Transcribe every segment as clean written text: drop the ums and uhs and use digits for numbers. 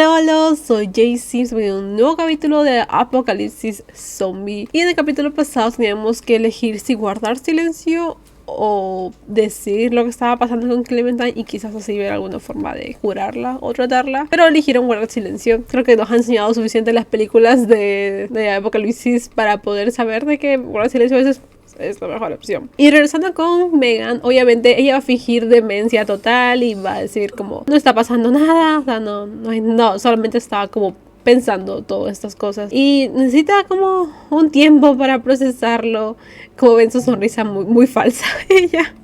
Hola, hola, soy Jaycee, en un nuevo capítulo de Apocalipsis Zombie. Y en el capítulo pasado teníamos que elegir si guardar silencio o decir lo que estaba pasando con Clementine y quizás así ver alguna forma de curarla o tratarla, pero eligieron guardar silencio. Creo que nos han enseñado suficiente las películas de Apocalipsis para poder saber de que guardar silencio a veces es la mejor opción. Y regresando con Megan, obviamente ella va a fingir demencia total y va a decir como no está pasando nada, o sea, no, solamente está como pensando todas estas cosas y necesita como un tiempo para procesarlo. Como ven, su sonrisa muy falsa ella.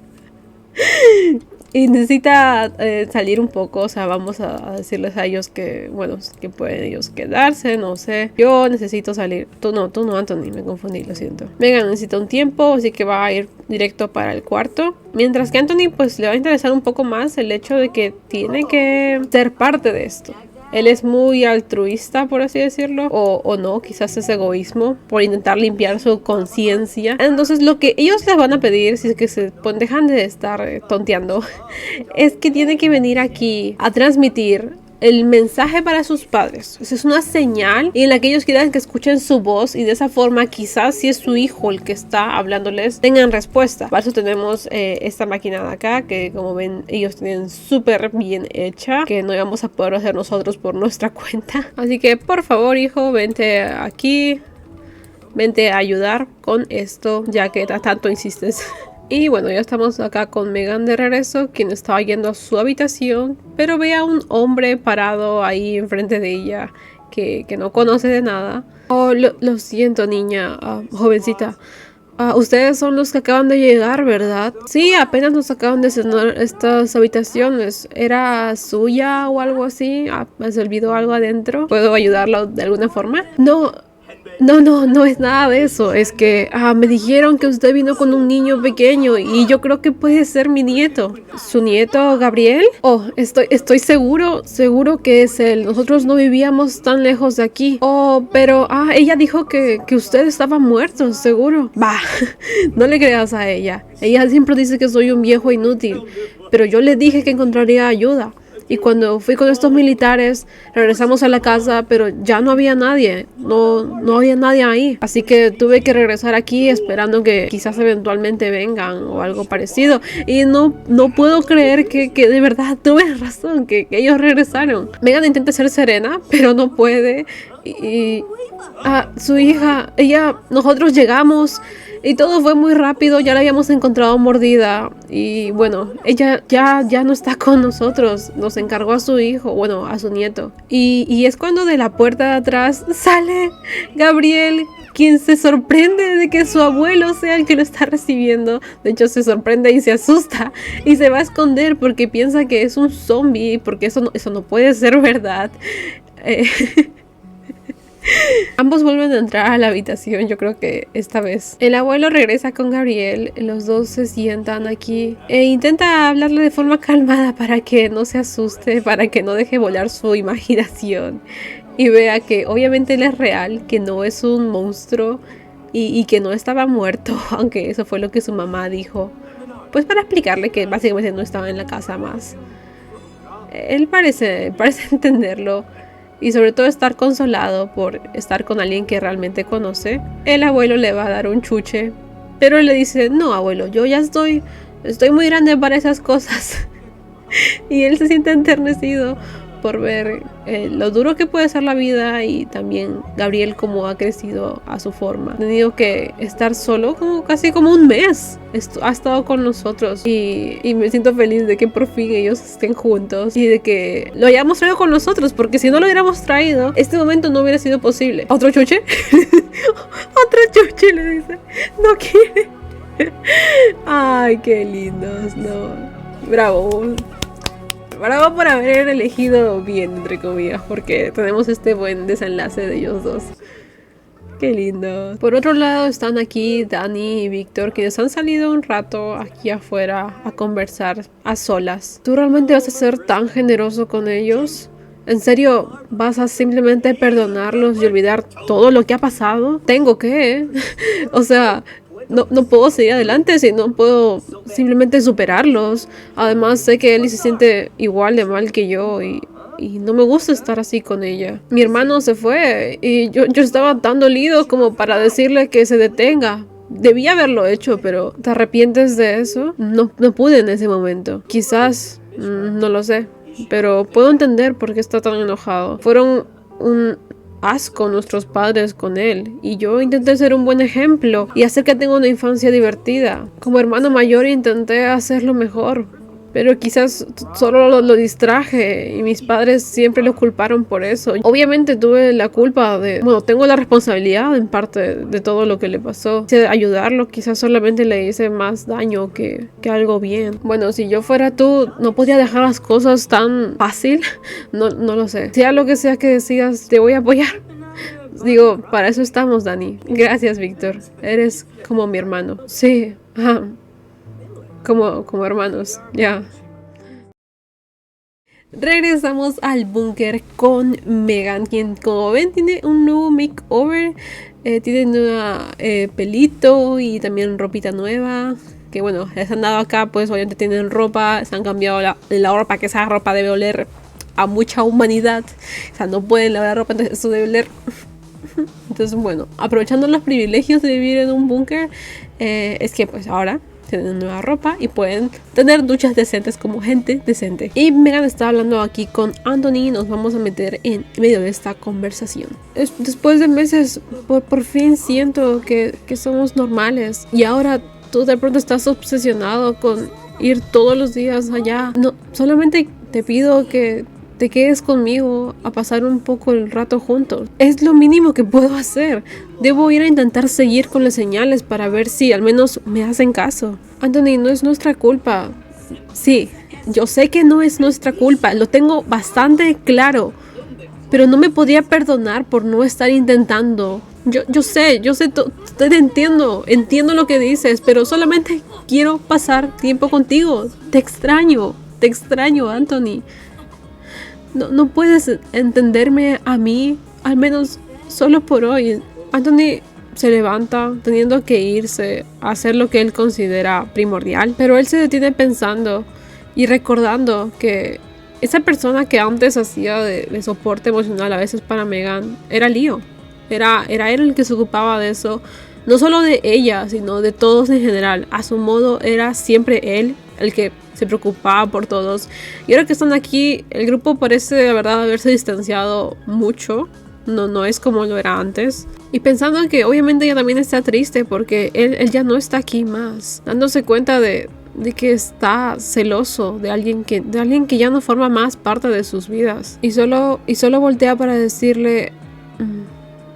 Y necesita salir un poco, o sea, vamos a decirles a ellos que, bueno, que pueden ellos quedarse, no sé. Yo necesito salir. Tú no, Anthony, me confundí, lo siento. Megan necesita un tiempo, así que va a ir directo para el cuarto. Mientras que Anthony, pues, le va a interesar un poco más el hecho de que tiene que ser parte de esto. Él es muy altruista, por así decirlo, o no, quizás es egoísmo, por intentar limpiar su conciencia. Entonces lo que ellos les van a pedir, si es que dejan de estar tonteando, es que tiene que venir aquí a transmitir el mensaje para sus padres. Es una señal en la que ellos quieran que escuchen su voz y de esa forma quizás si es su hijo el que está hablándoles tengan respuesta. Para eso tenemos esta máquina de acá que como ven ellos tienen súper bien hecha, que no íbamos a poder hacer nosotros por nuestra cuenta. Así que por favor hijo, vente aquí, vente a ayudar con esto ya que tanto insistes. Y bueno, ya estamos acá con Megan de regreso, quien estaba yendo a su habitación, pero ve a un hombre parado ahí enfrente de ella que no conoce de nada. Oh, lo siento, niña, jovencita. Ustedes son los que acaban de llegar, ¿verdad? Sí, apenas nos acaban de cenar estas habitaciones. ¿Era suya o algo así? ¿Se olvidó algo adentro? ¿Puedo ayudarlo de alguna forma? No es nada de eso. Es que me dijeron que usted vino con un niño pequeño y yo creo que puede ser mi nieto. ¿Su nieto Gabriel? Oh, estoy seguro que es él. Nosotros no vivíamos tan lejos de aquí. Oh, pero ella dijo que usted estaba muerto, seguro. Bah, no le creas a ella. Ella siempre dice que soy un viejo inútil, pero yo le dije que encontraría ayuda. Y cuando fui con estos militares, regresamos a la casa, pero ya no había nadie. No había nadie ahí. Así que tuve que regresar aquí esperando que quizás eventualmente vengan o algo parecido. Y no puedo creer que de verdad tuve razón, que ellos regresaron. Megan intenta ser serena, pero no puede. Y su hija, nosotros llegamos y todo fue muy rápido, ya la habíamos encontrado mordida y bueno, ella ya no está con nosotros, nos encargó a su hijo, bueno, a su nieto. Y es cuando de la puerta de atrás sale Gabriel, quien se sorprende de que su abuelo sea el que lo está recibiendo. De hecho, se sorprende y se asusta y se va a esconder porque piensa que es un zombie, porque eso no puede ser verdad. Ambos vuelven a entrar a la habitación, yo creo que esta vez. El abuelo regresa con Gabriel, los dos se sientan aquí e intenta hablarle de forma calmada para que no se asuste, para que no deje volar su imaginación y vea que obviamente él es real, que no es un monstruo y que no estaba muerto, aunque eso fue lo que su mamá dijo. Pues para explicarle que básicamente no estaba en la casa más. Él parece entenderlo. Y sobre todo estar consolado por estar con alguien que realmente conoce. El abuelo le va a dar un chuche, pero él le dice, no abuelo, yo ya estoy muy grande para esas cosas. Y él se siente enternecido por ver lo duro que puede ser la vida y también Gabriel cómo ha crecido a su forma. Ha tenido que estar solo casi como un mes. Ha estado con nosotros y me siento feliz de que por fin ellos estén juntos y de que lo hayamos traído con nosotros, porque si no lo hubiéramos traído, este momento no hubiera sido posible. ¿Otro chuche? Otro chuche, le dice. No quiere. Ay, qué lindos, no. Bravo por haber elegido bien, entre comillas, porque tenemos este buen desenlace de ellos dos. Qué lindo. Por otro lado están aquí Dani y Víctor, quienes han salido un rato aquí afuera a conversar a solas. ¿Tú realmente vas a ser tan generoso con ellos? ¿En serio vas a simplemente perdonarlos y olvidar todo lo que ha pasado? Tengo que, o sea, no puedo seguir adelante si no puedo simplemente superarlos. Además sé que Ellie se siente igual de mal que yo y y no me gusta estar así con ella. Mi hermano se fue y yo estaba tan dolido como para decirle que se detenga. Debía haberlo hecho, pero ¿te arrepientes de eso? No pude en ese momento. Quizás, no lo sé, pero puedo entender por qué está tan enojado. Fueron un asco nuestros padres con él, y yo intenté ser un buen ejemplo y hacer que tenga una infancia divertida. Como hermano mayor intenté hacerlo mejor, pero quizás solo lo distraje y mis padres siempre lo culparon por eso. Obviamente tuve la culpa tengo la responsabilidad en parte de todo lo que le pasó. Quise ayudarlo, quizás solamente le hice más daño que algo bien. Bueno, si yo fuera tú, no podía dejar las cosas tan fácil. No lo sé. Sea lo que sea que decidas, te voy a apoyar. Digo, para eso estamos, Dani. Gracias, Víctor. Eres como mi hermano. Sí, ajá. Como hermanos, ya. Regresamos al búnker con Megan, quien, como ven, tiene un nuevo makeover. Tiene nuevo pelito y también ropita nueva. Que bueno, les han dado acá, pues obviamente tienen ropa. Se han cambiado la ropa, que esa ropa debe oler a mucha humanidad. O sea, no pueden lavar la ropa, entonces eso debe oler. Entonces, bueno, aprovechando los privilegios de vivir en un búnker, es que pues ahora tienen nueva ropa y pueden tener duchas decentes como gente decente. Y Megan está hablando aquí con Anthony. Nos vamos a meter en medio de esta conversación. Después de meses, por fin siento que somos normales. Y ahora tú de pronto estás obsesionado con ir todos los días allá. No, solamente te pido que te quedes conmigo a pasar un poco el rato juntos. Es lo mínimo que puedo hacer. Debo ir a intentar seguir con las señales para ver si al menos me hacen caso. Anthony, no es nuestra culpa. Sí, yo sé que no es nuestra culpa. Lo tengo bastante claro. Pero no me podía perdonar por no estar intentando. Yo sé, te entiendo lo que dices, pero solamente quiero pasar tiempo contigo. Te extraño, Anthony. No puedes entenderme a mí, al menos solo por hoy. Anthony se levanta teniendo que irse a hacer lo que él considera primordial, pero él se detiene pensando y recordando que esa persona que antes hacía de soporte emocional a veces para Megan era Leo. Era él el que se ocupaba de eso, no solo de ella, sino de todos en general. A su modo era siempre él el que se preocupaba por todos. Y ahora que están aquí, el grupo parece, la verdad, haberse distanciado mucho. No es como lo era antes. Y pensando que obviamente ella también está triste porque él ya no está aquí más. Dándose cuenta de que está celoso de alguien que ya no forma más parte de sus vidas. Y solo voltea para decirle: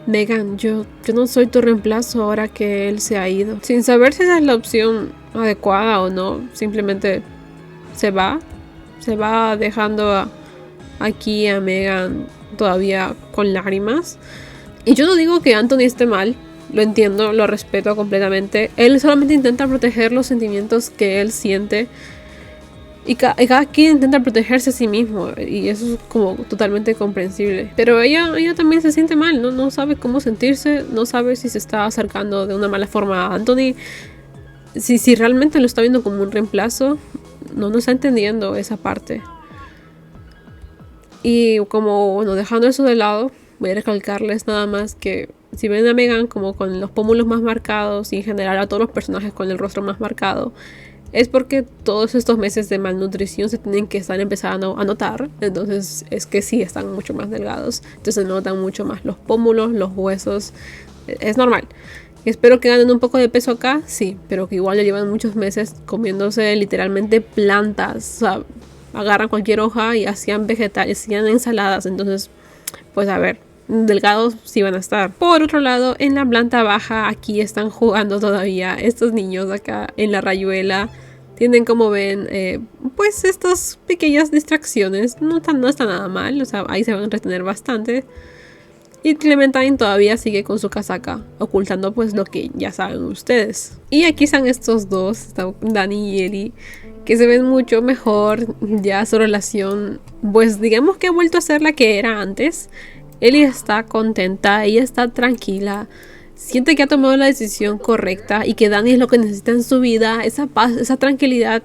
Megan, yo no soy tu reemplazo ahora que él se ha ido. Sin saber si esa es la opción adecuada o no, simplemente se va dejando aquí a Megan todavía con lágrimas. Y yo no digo que Anthony esté mal, lo entiendo, lo respeto completamente. Él solamente intenta proteger los sentimientos que él siente. Y cada quien intenta protegerse a sí mismo, y eso es como totalmente comprensible. Pero ella también se siente mal, no sabe cómo sentirse, no sabe si se está acercando de una mala forma a Anthony, si realmente lo está viendo como un reemplazo. No está entendiendo esa parte. Y como, bueno, dejando eso de lado, voy a recalcarles nada más que si ven a Megan como con los pómulos más marcados y en general a todos los personajes con el rostro más marcado, es porque todos estos meses de malnutrición se tienen que estar empezando a notar. Entonces es que sí están mucho más delgados. Entonces se notan mucho más los pómulos, los huesos. Es normal. Espero que ganen un poco de peso acá, sí, pero que igual ya llevan muchos meses comiéndose literalmente plantas. O sea, agarran cualquier hoja y hacían vegetales, hacían ensaladas. Entonces, pues a ver, delgados sí van a estar. Por otro lado, en la planta baja, aquí están jugando todavía estos niños acá en la rayuela. Tienen, como ven, pues estas pequeñas distracciones. No está nada mal, o sea, ahí se van a entretener bastante. Y Clementine todavía sigue con su casaca, ocultando pues lo que ya saben ustedes. Y aquí están estos dos, están Dani y Ellie, que se ven mucho mejor. Ya su relación, pues digamos que ha vuelto a ser la que era antes. Ellie está contenta, ella está tranquila, siente que ha tomado la decisión correcta y que Dani es lo que necesita en su vida, esa paz, esa tranquilidad.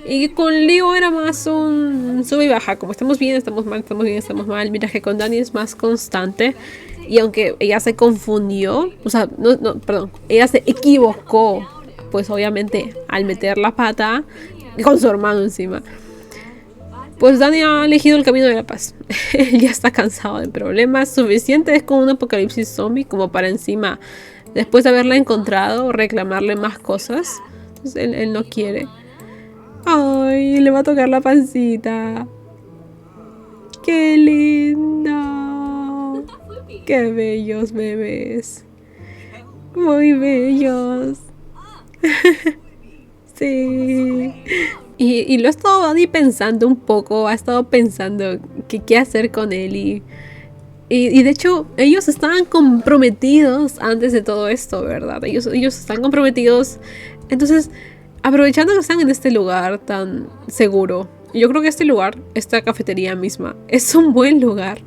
Y con Leo era más un sube y baja, como estamos bien, estamos mal, estamos bien, estamos mal. Mientras que con Dani es más constante. Y aunque ella se confundió, o sea, perdón, ella se equivocó, pues obviamente al meter la pata con su hermano encima. Pues Dani ha elegido el camino de la paz. Él ya está cansado de problemas. Suficiente es con un apocalipsis zombie como para encima, después de haberla encontrado, reclamarle más cosas. Entonces él no quiere. Ay, le va a tocar la pancita. ¡Qué linda! ¡Qué bellos bebés! Muy bellos. Sí. Y lo ha estado Dani pensando un poco. Ha estado pensando qué hacer con él. Y de hecho, ellos estaban comprometidos antes de todo esto, ¿verdad? Ellos están comprometidos. Entonces, aprovechando que están en este lugar tan seguro, yo creo que este lugar, esta cafetería misma, es un buen lugar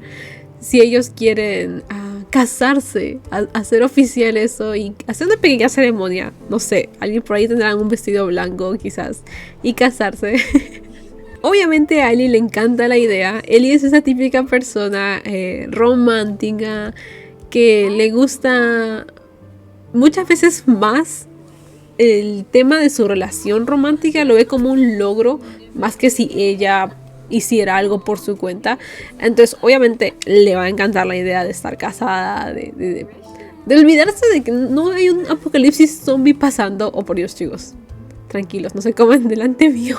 si ellos quieren casarse, hacer oficial eso y hacer una pequeña ceremonia. No sé, alguien por ahí tendrá un vestido blanco quizás y casarse. Obviamente a Ellie le encanta la idea. Ellie es esa típica persona romántica que le gusta muchas veces más el tema de su relación romántica, lo ve como un logro más que si ella hiciera algo por su cuenta. Entonces obviamente le va a encantar la idea de estar casada, de olvidarse de que no hay un apocalipsis zombie pasando. Oh, por Dios, chicos, tranquilos, no se coman delante mío.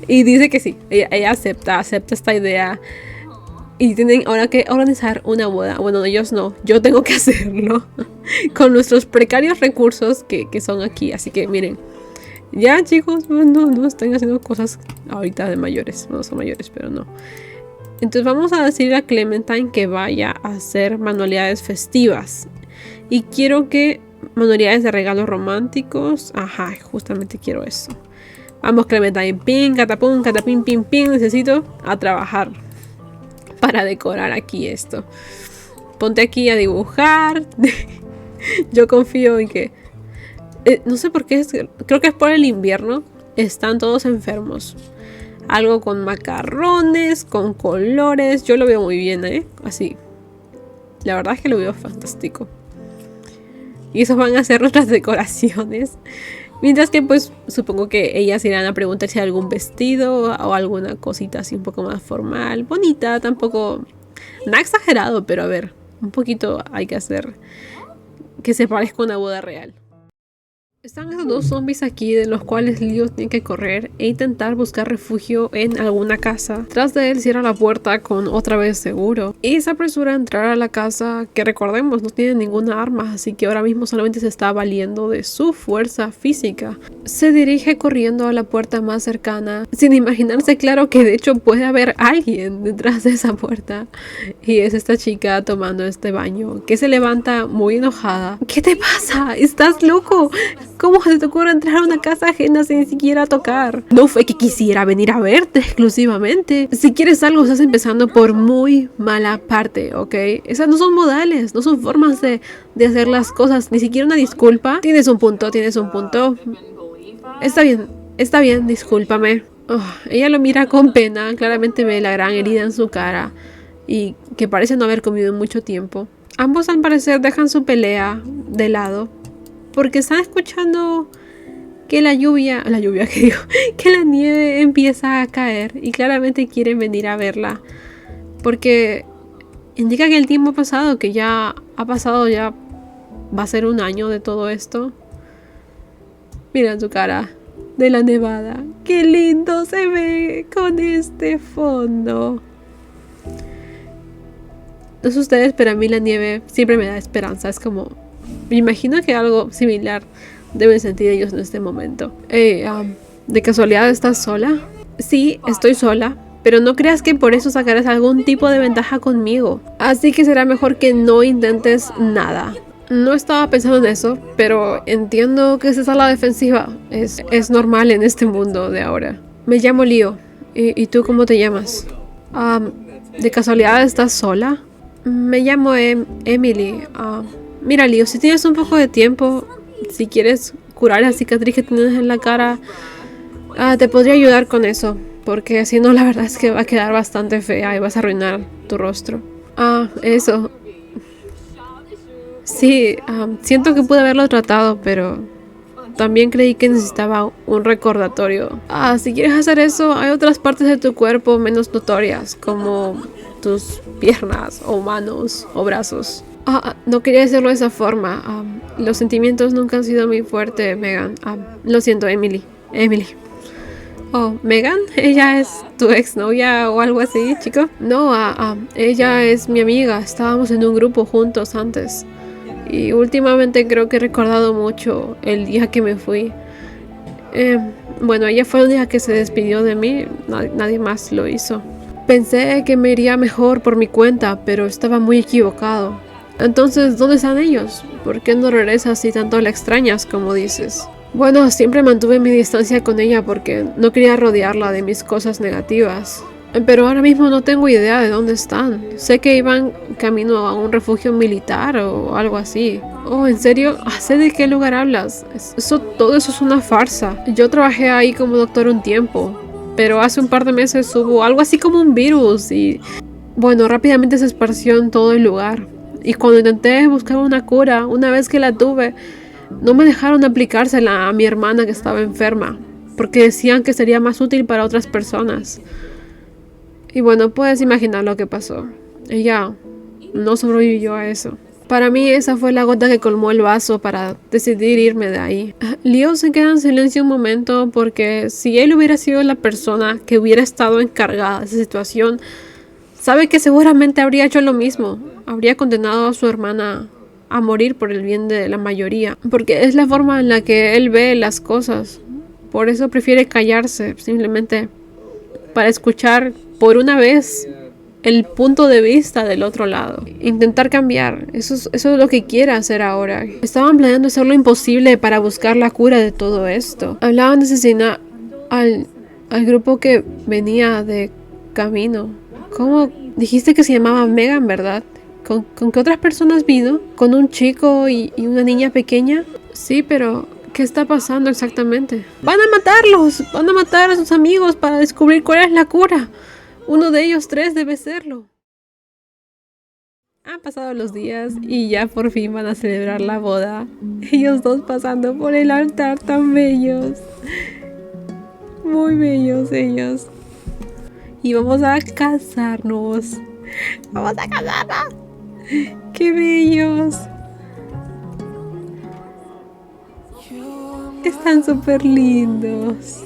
Y dice que sí, ella acepta esta idea. Y tienen ahora que organizar una boda. Bueno, ellos no, yo tengo que hacerlo con nuestros precarios recursos que son aquí. Así que miren, ya chicos, no están haciendo cosas ahorita de mayores. No son mayores, pero no. Entonces vamos a decirle a Clementine que vaya a hacer manualidades festivas. Y quiero que manualidades de regalos románticos. Ajá, justamente quiero eso. Vamos Clementine, ping, catapum, catapim, ping, ping. Necesito a trabajar para decorar aquí esto. Ponte aquí a dibujar. Yo confío en que... no sé por qué, creo que es por el invierno. Están todos enfermos. Algo con macarrones, con colores. Yo lo veo muy bien, así. La verdad es que lo veo fantástico. Y esos van a ser nuestras decoraciones. Mientras que pues supongo que ellas irán a preguntar si hay algún vestido o alguna cosita así un poco más formal, bonita, tampoco nada exagerado, pero a ver, un poquito hay que hacer que se parezca a una boda real. Están esos dos zombies aquí de los cuales Leo tiene que correr e intentar buscar refugio en alguna casa. Tras de él cierra la puerta con otra vez seguro y se apresura a entrar a la casa que recordemos no tiene ninguna arma, así que ahora mismo solamente se está valiendo de su fuerza física. Se dirige corriendo a la puerta más cercana sin imaginarse claro que de hecho puede haber alguien detrás de esa puerta y es esta chica tomando este baño que se levanta muy enojada. ¿Qué te pasa? ¿Estás loco? ¿Cómo se te ocurre entrar a una casa ajena sin siquiera tocar? No fue que quisiera venir a verte exclusivamente. Si quieres algo, estás empezando por muy mala parte, ¿ok? Esas no son modales, no son formas de hacer las cosas. Ni siquiera una disculpa. Tienes un punto. Está bien, discúlpame. Ella lo mira con pena. Claramente ve la gran herida en su cara y que parece no haber comido en mucho tiempo. Ambos al parecer dejan su pelea de lado porque están escuchando que la nieve empieza a caer y claramente quieren venir a verla porque indica que el tiempo ha pasado, que ya ha pasado, ya va a ser un año de todo esto. Mira su cara de la nevada, qué lindo se ve con este fondo. No sé ustedes, pero a mí la nieve siempre me da esperanza. Es como, me imagino que algo similar deben sentir ellos en este momento. ¿De casualidad estás sola? Sí, estoy sola, pero no creas que por eso sacarás algún tipo de ventaja conmigo. Así que será mejor que no intentes nada. No estaba pensando en eso, pero entiendo que estés a la defensiva. Es normal en este mundo de ahora. Me llamo Leo. ¿Y tú cómo te llamas? ¿De casualidad estás sola? Me llamo Emily. Mira, Leo, si tienes un poco de tiempo, si quieres curar la cicatriz que tienes en la cara, te podría ayudar con eso. Porque si no, la verdad es que va a quedar bastante fea y vas a arruinar tu rostro. Eso. Sí, siento que pude haberlo tratado, pero también creí que necesitaba un recordatorio. Si quieres hacer eso, hay otras partes de tu cuerpo menos notorias, como tus piernas o manos o brazos. No quería decirlo de esa forma. Los sentimientos nunca han sido muy fuertes, Megan. Lo siento, Emily. Megan, ella es tu exnovia o algo así, chico. No, ella es mi amiga. Estábamos en un grupo juntos antes. Y últimamente creo que he recordado mucho el día que me fui. Bueno, ella fue el día que se despidió de mí. Nadie más lo hizo. Pensé que me iría mejor por mi cuenta, pero estaba muy equivocado. Entonces, ¿dónde están ellos? ¿Por qué no regresas si tanto la extrañas, como dices? Bueno, siempre mantuve mi distancia con ella porque no quería rodearla de mis cosas negativas. Pero ahora mismo no tengo idea de dónde están. Sé que iban camino a un refugio militar o algo así. ¿En serio? ¿Sé de qué lugar hablas? Todo eso es una farsa. Yo trabajé ahí como doctor un tiempo, pero hace un par de meses hubo algo así como un virus y... Bueno, rápidamente se esparció en todo el lugar. Y cuando intenté buscar una cura, una vez que la tuve, no me dejaron aplicársela a mi hermana que estaba enferma, porque decían que sería más útil para otras personas. Y bueno, puedes imaginar lo que pasó. Ella no sobrevivió a eso. Para mí esa fue la gota que colmó el vaso para decidir irme de ahí. Leo se queda en silencio un momento porque si él hubiera sido la persona que hubiera estado encargada de esa situación, sabe que seguramente habría hecho lo mismo. Habría condenado a su hermana a morir por el bien de la mayoría, porque es la forma en la que él ve las cosas. Por eso prefiere callarse, simplemente para escuchar por una vez el punto de vista del otro lado. Intentar cambiar, eso es lo que quiere hacer ahora. Estaban planeando hacer lo imposible para buscar la cura de todo esto. Hablaban de asesinar al grupo que venía de camino. ¿Cómo? Dijiste que se llamaba Megan, ¿verdad? ¿Con qué otras personas vino? ¿Con un chico y una niña pequeña? Sí, pero ¿qué está pasando exactamente? ¡Van a matarlos! ¡Van a matar a sus amigos para descubrir cuál es la cura! Uno de ellos 3 debe serlo. Han pasado los días y ya por fin van a celebrar la boda. Ellos dos pasando por el altar tan bellos. Muy bellos ellos. Y vamos a casarnos. ¡Vamos a casarnos! ¡Qué bellos! Están súper lindos.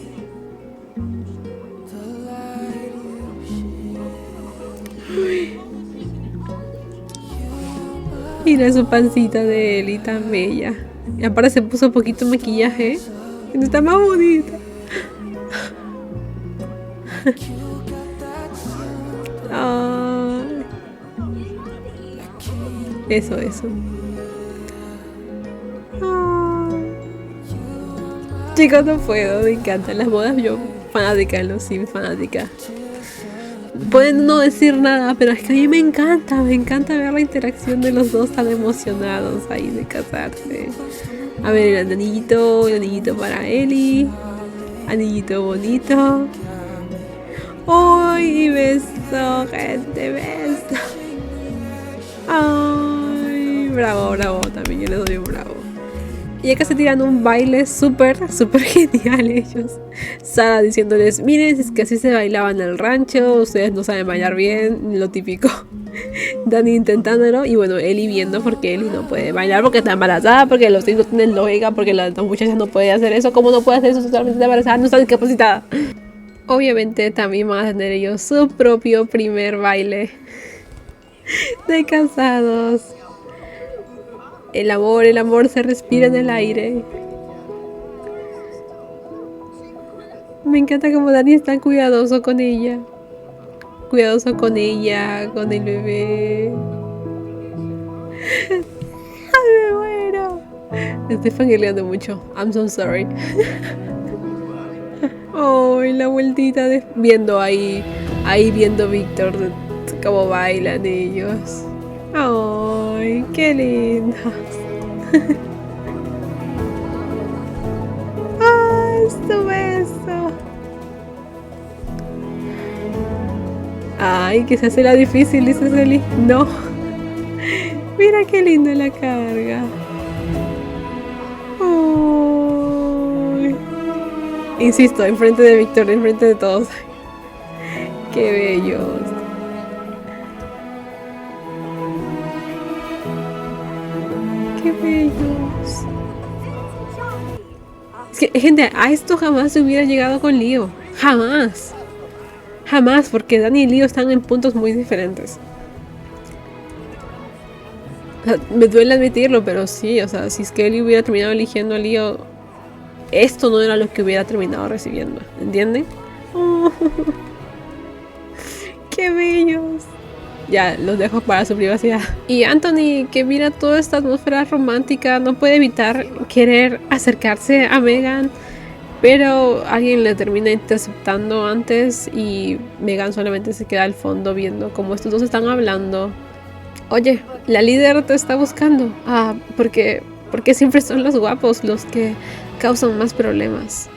Mira su pancita de Ellie tan bella. Y aparte se puso un poquito de maquillaje. Está más bonita. Eso. Chicos, no puedo, me encantan las bodas. Yo fanática, los Sims fanática. Pueden no decir nada, pero es que a mí me encanta ver la interacción de los dos tan emocionados ahí de casarse. A ver, el anillito para Ellie. Anillito bonito. ¡Ay, beso, gente, beso! ¡Ay, bravo! También yo les doy un bravo. Y acá se tiran un baile súper genial ellos. Sara diciéndoles, miren, es que así se bailaba en el rancho, ustedes no saben bailar bien, lo típico. Dani intentándolo y bueno, Ellie viendo porque Ellie no puede bailar porque está embarazada, porque los hijos tienen lógica, porque la muchacha no puede hacer eso. ¿Cómo no puede hacer eso? Totalmente embarazada, no está discapacitada. Obviamente también van a tener ellos su propio primer baile de casados. El amor se respira en el aire. Me encanta como Dani es tan cuidadoso con ella. Cuidadoso con ella, con el bebé. ¡Ay, me muero! Estoy fangirleando mucho. I'm so sorry. ¡Ay, la vueltita de... Viendo ahí viendo Víctor cómo bailan ellos. ¡Ay, qué lindos! Su beso. Ay, que se hace la difícil, dice Celi. No. Mira qué linda la carga. Ay. Insisto, enfrente de Víctor, enfrente de todos. Qué bellos. Qué bellos. Es que, gente, a esto jamás se hubiera llegado con Leo. Jamás. Jamás, porque Dani y Leo están en puntos muy diferentes. O sea, me duele admitirlo, pero sí, o sea, si es que Ellie hubiera terminado eligiendo a Leo, esto no era lo que hubiera terminado recibiendo, ¿entienden? Oh, ¡qué bellos! Ya, los dejo para su privacidad. Y Anthony, que mira toda esta atmósfera romántica, no puede evitar querer acercarse a Megan, pero alguien le termina interceptando antes y Megan solamente se queda al fondo viendo cómo estos dos están hablando. Oye, la líder te está buscando. Porque siempre son los guapos los que causan más problemas.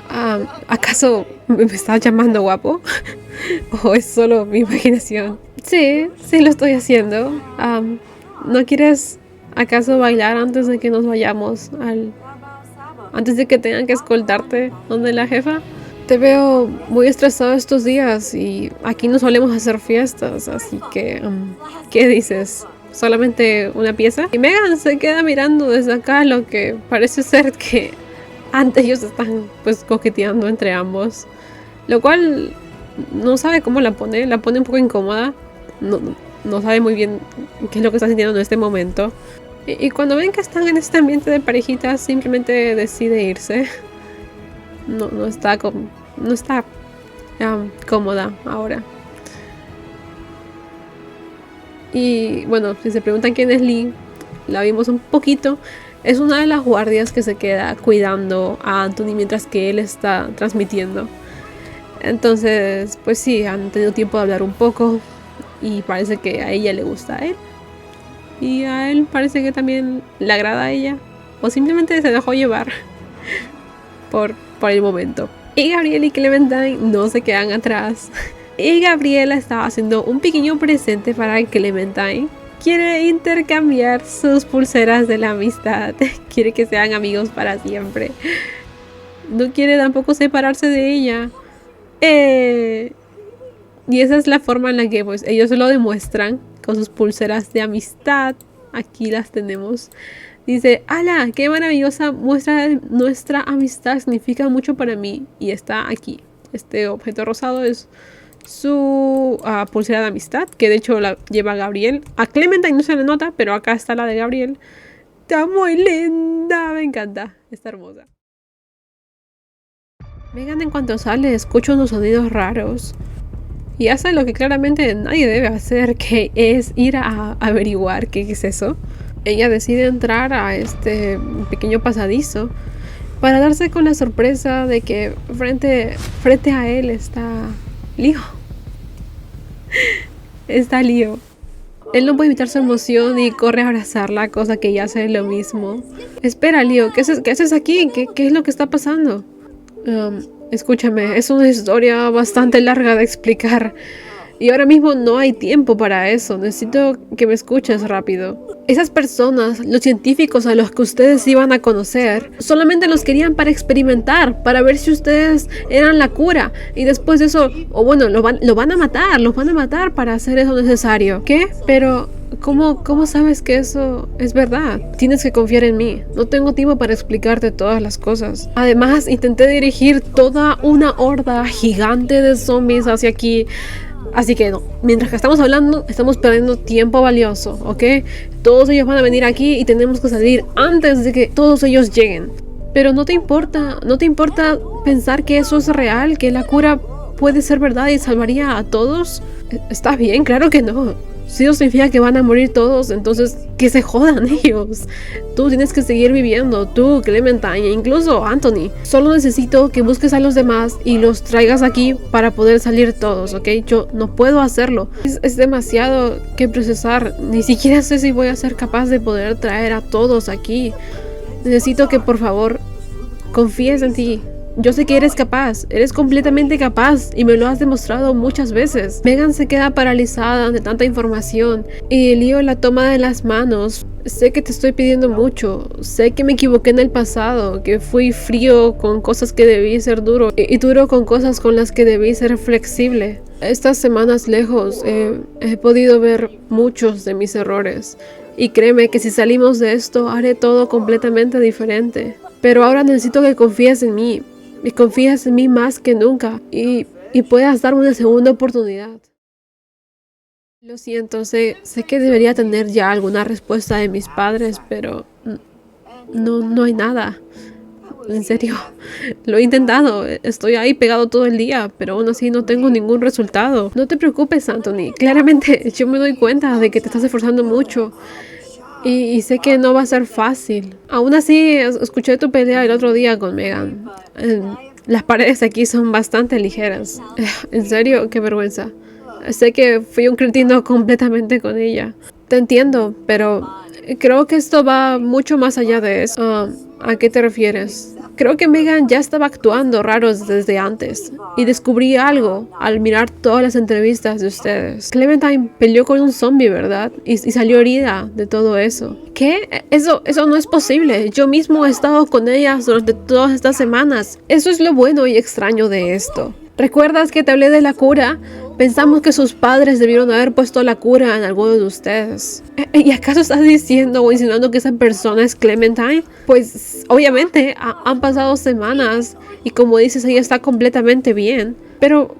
¿Acaso me estás llamando guapo? ¿O es solo mi imaginación? Sí, lo estoy haciendo. ¿No quieres acaso bailar antes de que nos vayamos antes de que tengan que escoltarte donde la jefa? Te veo muy estresado estos días y aquí no solemos hacer fiestas, así que ¿qué dices? ¿Solamente una pieza? Y Megan se queda mirando desde acá, lo que parece ser que antes ellos están pues coqueteando entre ambos, lo cual no sabe cómo la pone un poco incómoda, no sabe muy bien qué es lo que está sintiendo en este momento. Y cuando ven que están en este ambiente de parejitas, simplemente decide irse. No está cómoda ahora. Y bueno, si se preguntan quién es Lee, la vimos un poquito. Es una de las guardias que se queda cuidando a Anthony mientras que él está transmitiendo. Entonces, pues sí, han tenido tiempo de hablar un poco. Y parece que a ella le gusta a él. Y a él parece que también le agrada a ella. O simplemente se dejó llevar por el momento. Y Gabriel y Clementine no se quedan atrás. Y Gabriela estaba haciendo un pequeño presente para Clementine. Quiere intercambiar sus pulseras de la amistad. Quiere que sean amigos para siempre. No quiere tampoco separarse de ella. Y esa es la forma en la que pues ellos lo demuestran con sus pulseras de amistad. Aquí las tenemos. Dice, ¡hala! ¡Qué maravillosa muestra de nuestra amistad! Significa mucho para mí. Y está aquí. Este objeto rosado es su pulsera de amistad, que de hecho la lleva Gabriel. A Clementine no se le nota, pero acá está la de Gabriel. Está muy linda, me encanta, está hermosa. Megan, en cuanto sale, escucha unos sonidos raros y hace lo que claramente nadie debe hacer, que es ir a averiguar qué es eso. Ella decide entrar a este pequeño pasadizo para darse con la sorpresa de que frente a él está Leo. Está Leo. Él no puede evitar su emoción y corre a abrazarla, cosa que ella hace lo mismo. Espera, Leo, ¿qué haces aquí? ¿Qué es lo que está pasando? Escúchame, es una historia bastante larga de explicar. Y ahora mismo no hay tiempo para eso. Necesito que me escuches rápido. Esas personas, los científicos a los que ustedes iban a conocer, solamente los querían para experimentar, para ver si ustedes eran la cura. Y después de eso, o bueno, los van a matar para hacer eso necesario. ¿Qué? Pero ¿cómo sabes que eso es verdad? Tienes que confiar en mí. No tengo tiempo para explicarte todas las cosas. Además, intenté dirigir toda una horda gigante de zombies hacia aquí. Así que no, mientras que estamos hablando, estamos perdiendo tiempo valioso, ¿ok? Todos ellos van a venir aquí y tenemos que salir antes de que todos ellos lleguen. Pero no te importa pensar que eso es real, que la cura puede ser verdad y salvaría a todos. Está bien, claro que no. Si eso significa que van a morir todos, entonces que se jodan ellos. Tú tienes que seguir viviendo, tú, Clementine, e incluso Anthony. Solo necesito que busques a los demás y los traigas aquí para poder salir todos, ¿ok? Yo no puedo hacerlo. Es demasiado que procesar. Ni siquiera sé si voy a ser capaz de poder traer a todos aquí. Necesito que por favor confíes en ti. Yo sé que eres capaz, eres completamente capaz y me lo has demostrado muchas veces. Megan se queda paralizada ante tanta información y Leo la toma de las manos. Sé que te estoy pidiendo mucho, sé que me equivoqué en el pasado, que fui frío con cosas que debí ser duro y duro con cosas con las que debí ser flexible. Estas semanas lejos he podido ver muchos de mis errores y créeme que si salimos de esto haré todo completamente diferente. Pero ahora necesito que confíes en mí. Y confías en mí más que nunca y puedas darme una segunda oportunidad. Lo siento, sé que debería tener ya alguna respuesta de mis padres, pero no hay nada. En serio, lo he intentado, estoy ahí pegado todo el día, pero aún así no tengo ningún resultado. No te preocupes, Anthony, claramente yo me doy cuenta de que te estás esforzando mucho. Y sé que no va a ser fácil. Aún así, escuché tu pelea el otro día con Megan. Las paredes aquí son bastante ligeras. En serio, qué vergüenza. Sé que fui un cretino completamente con ella. Te entiendo, pero creo que esto va mucho más allá de eso. ¿A qué te refieres? Creo que Megan ya estaba actuando raros desde antes y descubrí algo al mirar todas las entrevistas de ustedes. Clementine peleó con un zombie, ¿verdad? Y salió herida de todo eso. ¿Qué? Eso no es posible. Yo mismo he estado con ella durante todas estas semanas. Eso es lo bueno y extraño de esto. ¿Recuerdas que te hablé de la cura? Pensamos que sus padres debieron haber puesto la cura en alguno de ustedes. ¿Y acaso estás diciendo o insinuando que esa persona es Clementine? Pues obviamente han pasado semanas y como dices ella está completamente bien. Pero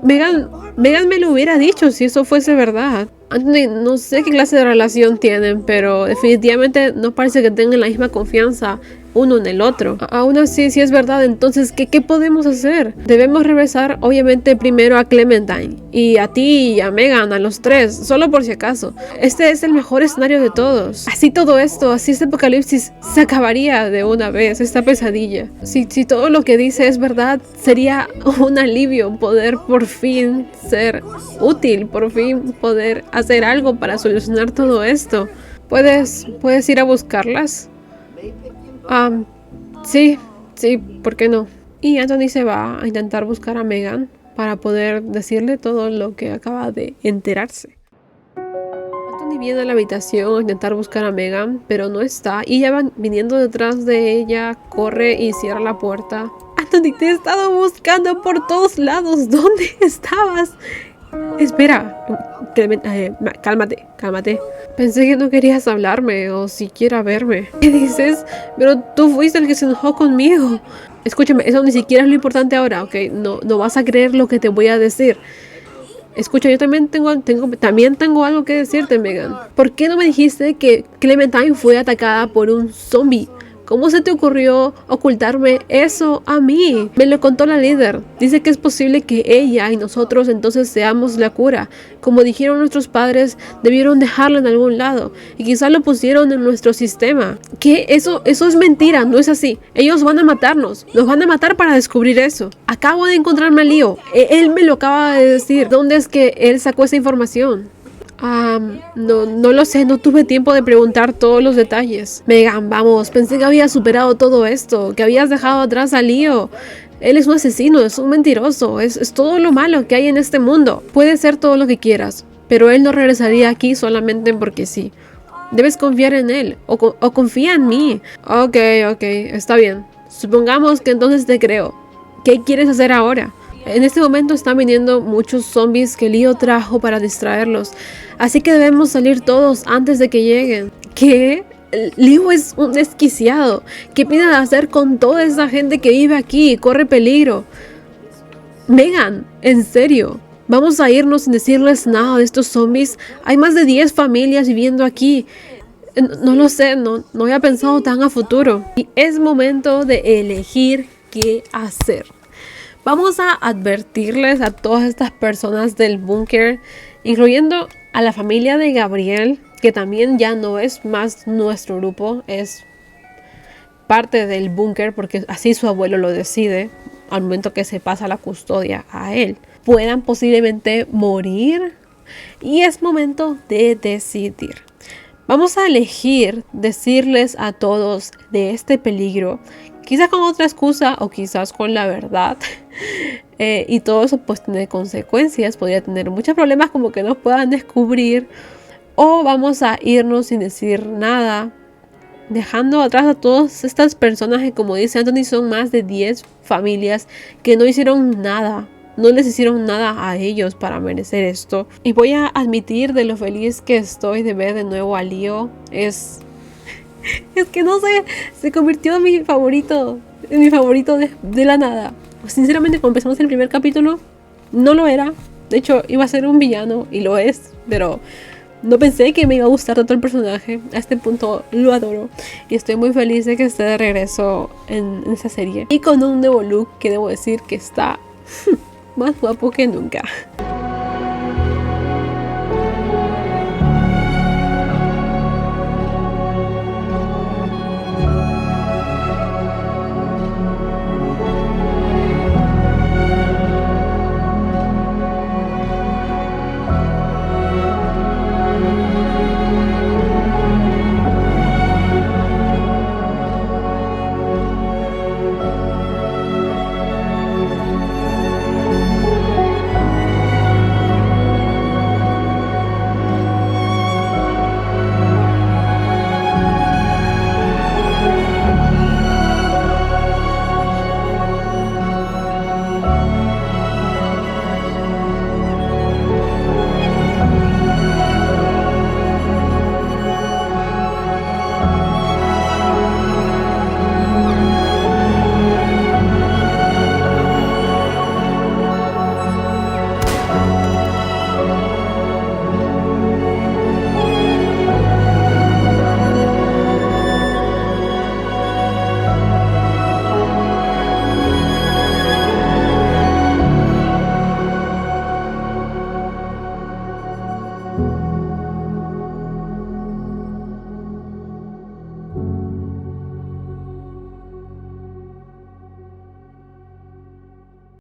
Megan me lo hubiera dicho si eso fuese verdad. Anthony, no sé qué clase de relación tienen, pero definitivamente no parece que tengan la misma confianza uno en el otro. Aún así, si es verdad, entonces, ¿qué podemos hacer? Debemos regresar, obviamente, primero a Clementine. Y a ti y a Megan, a los tres, solo por si acaso. Este es el mejor escenario de todos. Así todo esto, así este apocalipsis se acabaría de una vez, esta pesadilla. Si todo lo que dice es verdad, sería un alivio poder por fin ser útil, por fin poder hacer algo para solucionar todo esto. ¿Puedes ir a buscarlas? Sí, ¿por qué no? Y Anthony se va a intentar buscar a Megan para poder decirle todo lo que acaba de enterarse. Anthony viene a la habitación a intentar buscar a Megan, pero no está. Y ella va viniendo detrás de ella, corre y cierra la puerta. Anthony, te he estado buscando por todos lados. ¿Dónde estabas? Espera, cálmate. Pensé que no querías hablarme o siquiera verme. ¿Qué dices? Pero tú fuiste el que se enojó conmigo. Escúchame, eso ni siquiera es lo importante ahora, ¿ok? No vas a creer lo que te voy a decir. Escucha, yo también tengo algo que decirte, Megan. ¿Por qué no me dijiste que Clementine fue atacada por un zombie? ¿Cómo se te ocurrió ocultarme eso a mí? Me lo contó la líder. Dice que es posible que ella y nosotros entonces seamos la cura. Como dijeron nuestros padres, debieron dejarlo en algún lado. Y quizás lo pusieron en nuestro sistema. ¿Qué? Eso es mentira, no es así. Ellos van a matarnos. Nos van a matar para descubrir eso. Acabo de encontrarme a Leo. Él me lo acaba de decir. ¿Dónde es que él sacó esa información? No lo sé, no tuve tiempo de preguntar todos los detalles. Megan, vamos, pensé que habías superado todo esto, que habías dejado atrás a Leo. Él es un asesino, es un mentiroso, es todo lo malo que hay en este mundo. Puede ser todo lo que quieras, pero él no regresaría aquí solamente porque sí. Debes confiar en él, o confía en mí. Ok, está bien. Supongamos que entonces te creo. ¿Qué quieres hacer ahora? En este momento están viniendo muchos zombies que Leo trajo para distraerlos. Así que debemos salir todos antes de que lleguen. ¿Qué? Leo es un desquiciado. ¿Qué piensan hacer con toda esa gente que vive aquí y corre peligro? Megan, en serio. Vamos a irnos sin decirles nada de estos zombies. Hay más de 10 familias viviendo aquí. No lo sé, no había pensado tan a futuro. Y es momento de elegir qué hacer. Vamos a advertirles a todas estas personas del búnker, incluyendo a la familia de Gabriel, que también ya no es más nuestro grupo, es parte del búnker porque así su abuelo lo decide al momento que se pasa la custodia a él. Puedan posiblemente morir y es momento de decidir. Vamos a elegir decirles a todos de este peligro quizás con otra excusa o quizás con la verdad. Y todo eso pues tiene consecuencias, podría tener muchos problemas como que nos puedan descubrir, o vamos a irnos sin decir nada, dejando atrás a todas estas personas que, como dice Anthony, son más de 10 familias que no hicieron nada. No les hicieron nada a ellos para merecer esto. Y voy a admitir de lo feliz que estoy de ver de nuevo a Leo. Es que no sé, se convirtió en mi favorito de la nada. Sinceramente, cuando empezamos el primer capítulo, no lo era. De hecho, iba a ser un villano y lo es, pero no pensé que me iba a gustar tanto el personaje. A este punto lo adoro y estoy muy feliz de que esté de regreso en esta serie. Y con un nuevo look que debo decir que está más guapo que nunca.